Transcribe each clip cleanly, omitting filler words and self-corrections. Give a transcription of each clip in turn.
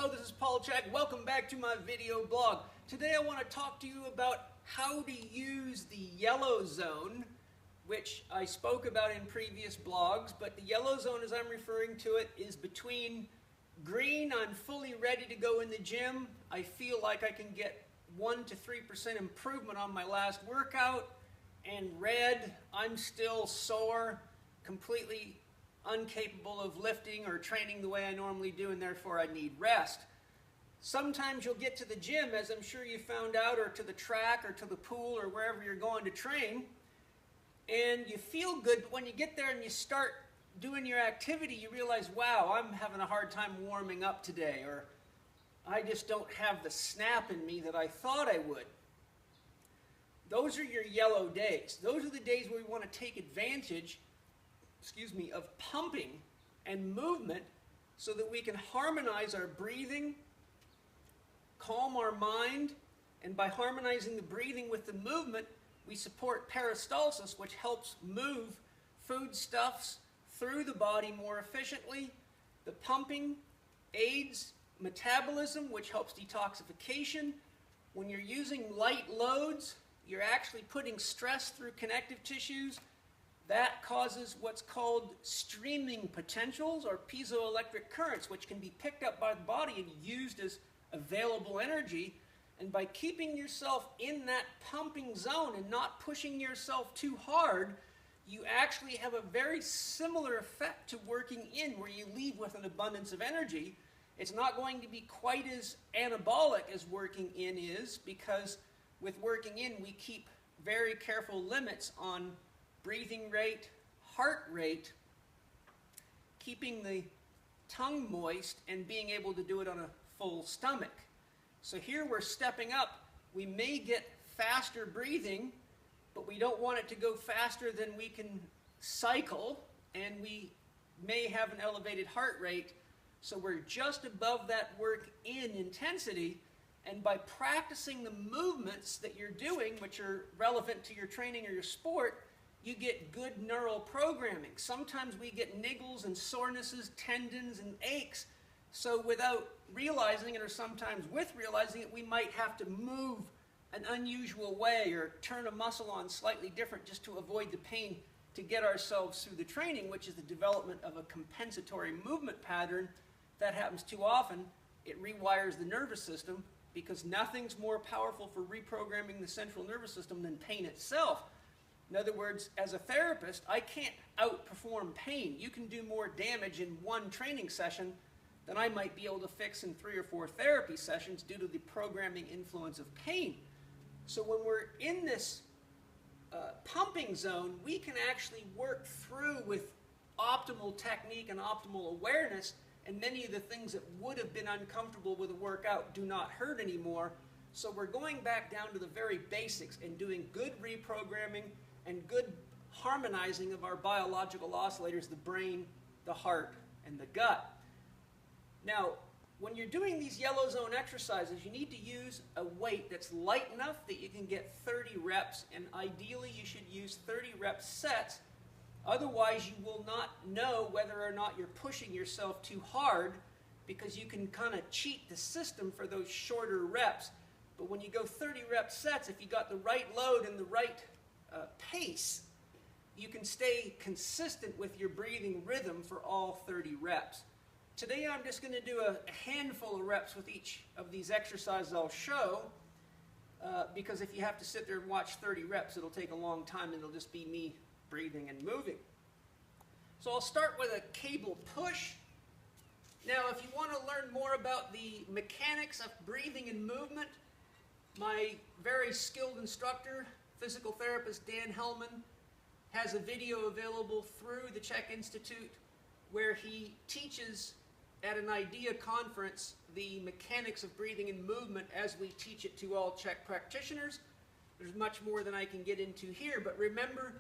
Hello, this is Chek. Welcome back to my video blog. Today I want to talk to you about how to use the yellow zone, which I spoke about in previous blogs, but the yellow zone, as I'm referring to it, is between green, I'm fully ready to go in the gym, I feel like I can get 1 to 3% improvement on my last workout, and red, I'm still sore, completely incapable of lifting or training the way I normally do, and therefore I need rest. Sometimes you'll get to the gym, as I'm sure you found out, or to the track or to the pool or wherever you're going to train, and you feel good, but when you get there and you start doing your activity, you realize, wow, I'm having a hard time warming up today, or I just don't have the snap in me that I thought I would. Those are your yellow days. Those are the days where we want to take advantage of pumping and movement so that we can harmonize our breathing, calm our mind, and by harmonizing the breathing with the movement, we support peristalsis, which helps move foodstuffs through the body more efficiently. The pumping aids metabolism, which helps detoxification. When you're using light loads, you're actually putting stress through connective tissues. That causes what's called streaming potentials or piezoelectric currents, which can be picked up by the body and used as available energy. And by keeping yourself in that pumping zone and not pushing yourself too hard, you actually have a very similar effect to working in, where you leave with an abundance of energy. It's not going to be quite as anabolic as working in is, because with working in, we keep very careful limits on breathing rate, heart rate, keeping the tongue moist, and being able to do it on a full stomach. So here we're stepping up. We may get faster breathing, but we don't want it to go faster than we can cycle, and we may have an elevated heart rate. So we're just above that work in intensity, and by practicing the movements that you're doing, which are relevant to your training or your sport, you get good neural programming. Sometimes we get niggles and sorenesses, tendons and aches. So without realizing it, or sometimes with realizing it, we might have to move an unusual way or turn a muscle on slightly different just to avoid the pain, to get ourselves through the training, which is the development of a compensatory movement pattern. That happens too often. It rewires the nervous system, because nothing's more powerful for reprogramming the central nervous system than pain itself. In other words, as a therapist, I can't outperform pain. You can do more damage in one training session than I might be able to fix in 3 or 4 therapy sessions due to the programming influence of pain. So when we're in this pumping zone, we can actually work through with optimal technique and optimal awareness, and many of the things that would have been uncomfortable with a workout do not hurt anymore. So we're going back down to the very basics and doing good reprogramming and good harmonizing of our biological oscillators, the brain, the heart, and the gut. Now, when you're doing these yellow zone exercises, you need to use a weight that's light enough that you can get 30 reps, and ideally you should use 30 rep sets. Otherwise, you will not know whether or not you're pushing yourself too hard, because you can kind of cheat the system for those shorter reps. But when you go 30 rep sets, if you got the right load and the right pace, you can stay consistent with your breathing rhythm for all 30 reps. Today I'm just going to do a handful of reps with each of these exercises I'll show, because if you have to sit there and watch 30 reps, it'll take a long time, and it'll just be me breathing and moving. So I'll start with a cable push. Now, if you want to learn more about the mechanics of breathing and movement, my very skilled instructor, physical therapist Dan Hellman, has a video available through the Chek Institute where he teaches at an IDEA conference the mechanics of breathing and movement as we teach it to all Chek practitioners. There's much more than I can get into here, but remember,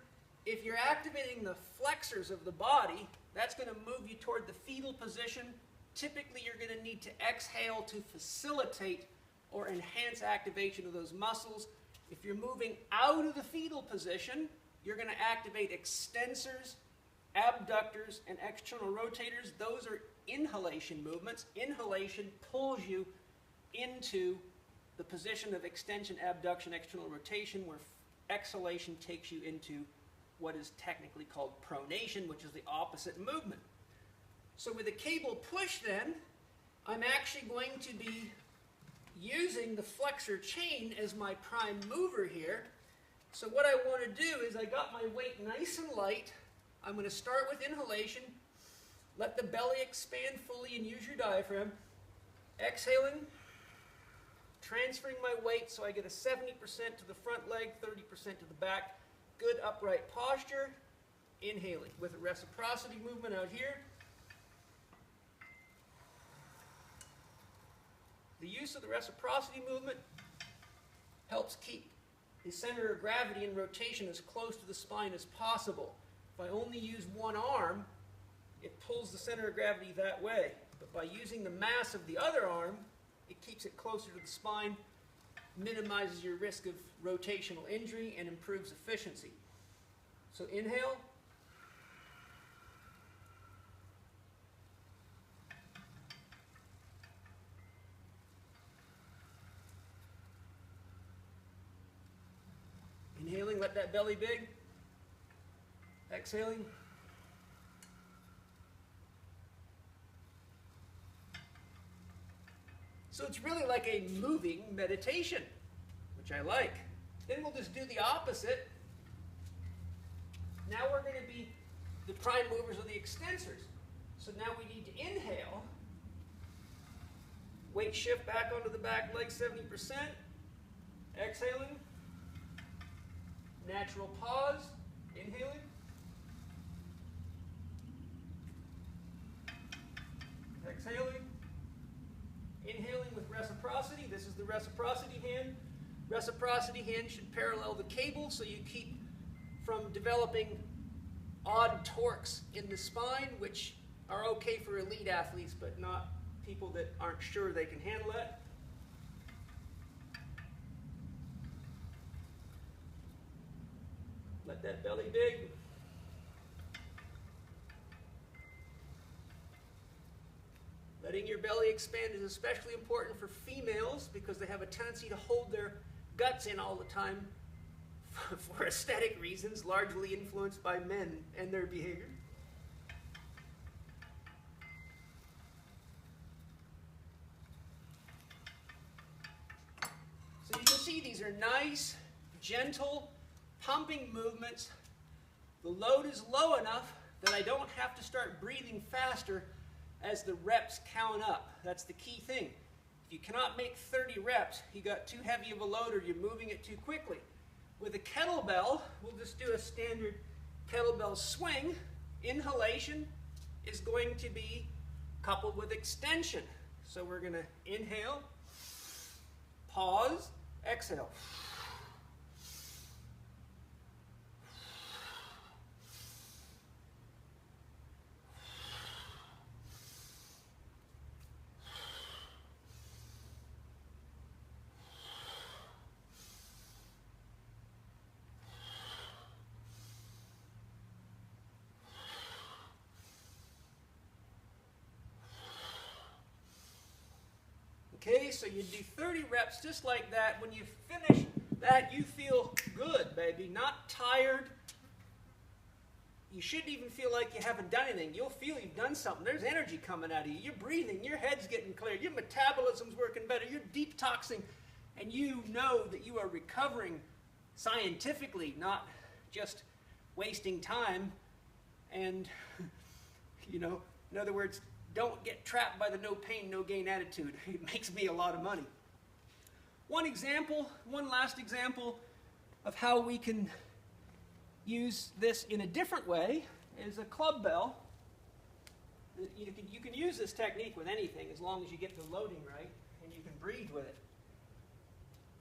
if you're activating the flexors of the body, that's going to move you toward the fetal position. Typically, you're going to need to exhale to facilitate or enhance activation of those muscles. If you're moving out of the fetal position, you're going to activate extensors, abductors, and external rotators. Those are inhalation movements. Inhalation pulls you into the position of extension, abduction, external rotation, where exhalation takes you into what is technically called pronation, which is the opposite movement. So with a cable push then, I'm actually going to be using the flexor chain as my prime mover here. So what I want to do is I got my weight nice and light. I'm going to start with inhalation. Let the belly expand fully and use your diaphragm. Exhaling, transferring my weight so I get a 70% to the front leg, 30% to the back. Good upright posture. Inhaling with a reciprocity movement out here. The use of the reciprocity movement helps keep the center of gravity and rotation as close to the spine as possible. If I only use one arm, it pulls the center of gravity that way. But by using the mass of the other arm, it keeps it closer to the spine, minimizes your risk of rotational injury, and improves efficiency. So inhale. Inhaling, let that belly big. Exhaling. So it's really like a moving meditation, which I like. Then we'll just do the opposite. Now we're going to be the prime movers of the extensors. So now we need to inhale. Weight shift back onto the back leg 70%. Exhaling. Natural pause. Inhaling. Exhaling. Inhaling with reciprocity. This is the reciprocity hand. Reciprocity hand should parallel the cable so you keep from developing odd torques in the spine, which are okay for elite athletes, but not people that aren't sure they can handle that. Let that belly big. Letting your belly expand is especially important for females because they have a tendency to hold their guts in all the time for aesthetic reasons, largely influenced by men and their behavior. So you can see these are nice, gentle, pumping movements. The load is low enough that I don't have to start breathing faster as the reps count up. That's the key thing. If you cannot make 30 reps, you got too heavy of a load or you're moving it too quickly. With a kettlebell, we'll just do a standard kettlebell swing. Inhalation is going to be coupled with extension. So we're going to inhale, pause, exhale. Okay, so you do 30 reps just like that. When you finish that, you feel good, baby. Not tired. You shouldn't even feel like you haven't done anything. You'll feel you've done something. There's energy coming out of you. You're breathing. Your head's getting clear. Your metabolism's working better. You're detoxing. And you know that you are recovering scientifically, not just wasting time. And, you know, in other words, don't get trapped by the no pain, no gain attitude. It makes me a lot of money. One last example of how we can use this in a different way is a club bell. You can use this technique with anything as long as you get the loading right and you can breathe with it.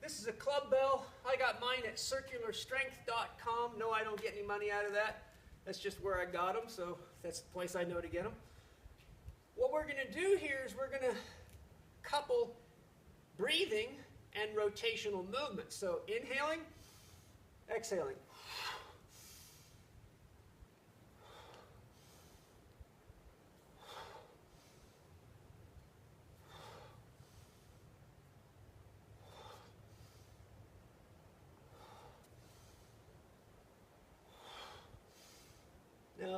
This is a club bell. I got mine at circularstrength.com. No, I don't get any money out of that. That's just where I got them, so that's the place I know to get them. What we're going to do here is we're going to couple breathing and rotational movement. So inhaling, exhaling.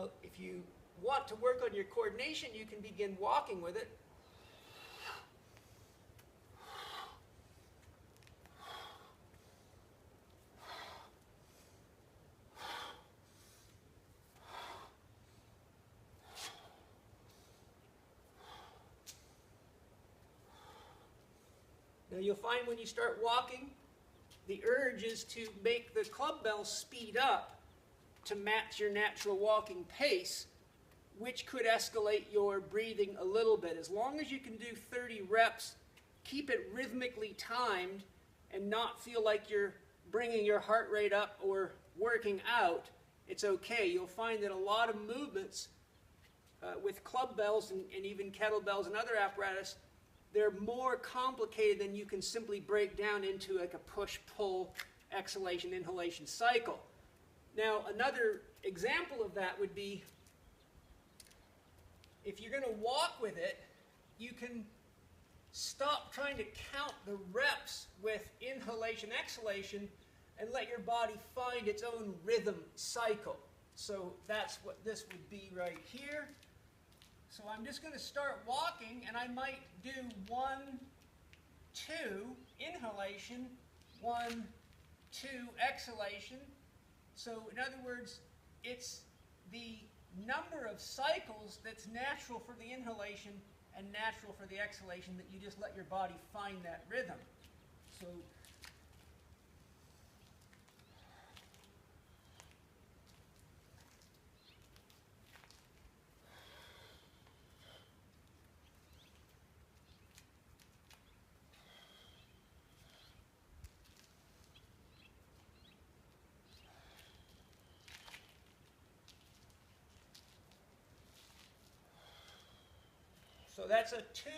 Now, if you want to work on your coordination, you can begin walking with it. Now you'll find when you start walking, the urge is to make the club bell speed up to match your natural walking pace, which could escalate your breathing a little bit. As long as you can do 30 reps, keep it rhythmically timed and not feel like you're bringing your heart rate up or working out, it's okay. You'll find that a lot of movements with club bells and even kettlebells and other apparatus, they're more complicated than you can simply break down into like a push-pull, exhalation, inhalation cycle. Now, another example of that would be if you're going to walk with it, you can stop trying to count the reps with inhalation, exhalation, and let your body find its own rhythm cycle. So that's what this would be right here. So I'm just going to start walking, and I might do 1, 2, inhalation, 1, 2, exhalation. So in other words, it's the number of cycles that's natural for the inhalation and natural for the exhalation that you just let your body find that rhythm. So So that's a 2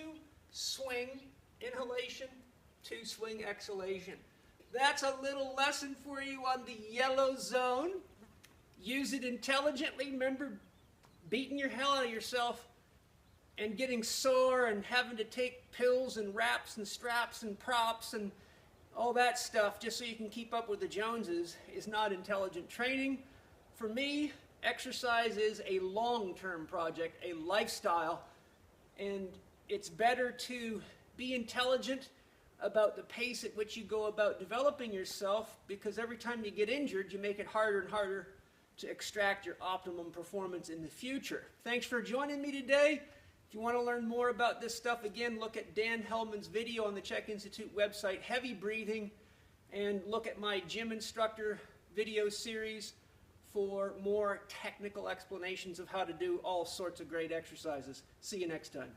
swing inhalation, 2 swing exhalation. That's a little lesson for you on the yellow zone. Use it intelligently. Remember, beating your hell out of yourself and getting sore and having to take pills and wraps and straps and props and all that stuff just so you can keep up with the Joneses is not intelligent training. For me, exercise is a long-term project, a lifestyle. And it's better to be intelligent about the pace at which you go about developing yourself, because every time you get injured, you make it harder and harder to extract your optimum performance in the future. Thanks for joining me today. If you want to learn more about this stuff, again, look at Dan Hellman's video on the Chek Institute website, Heavy Breathing, and look at my gym instructor video series for more technical explanations of how to do all sorts of great exercises. See you next time.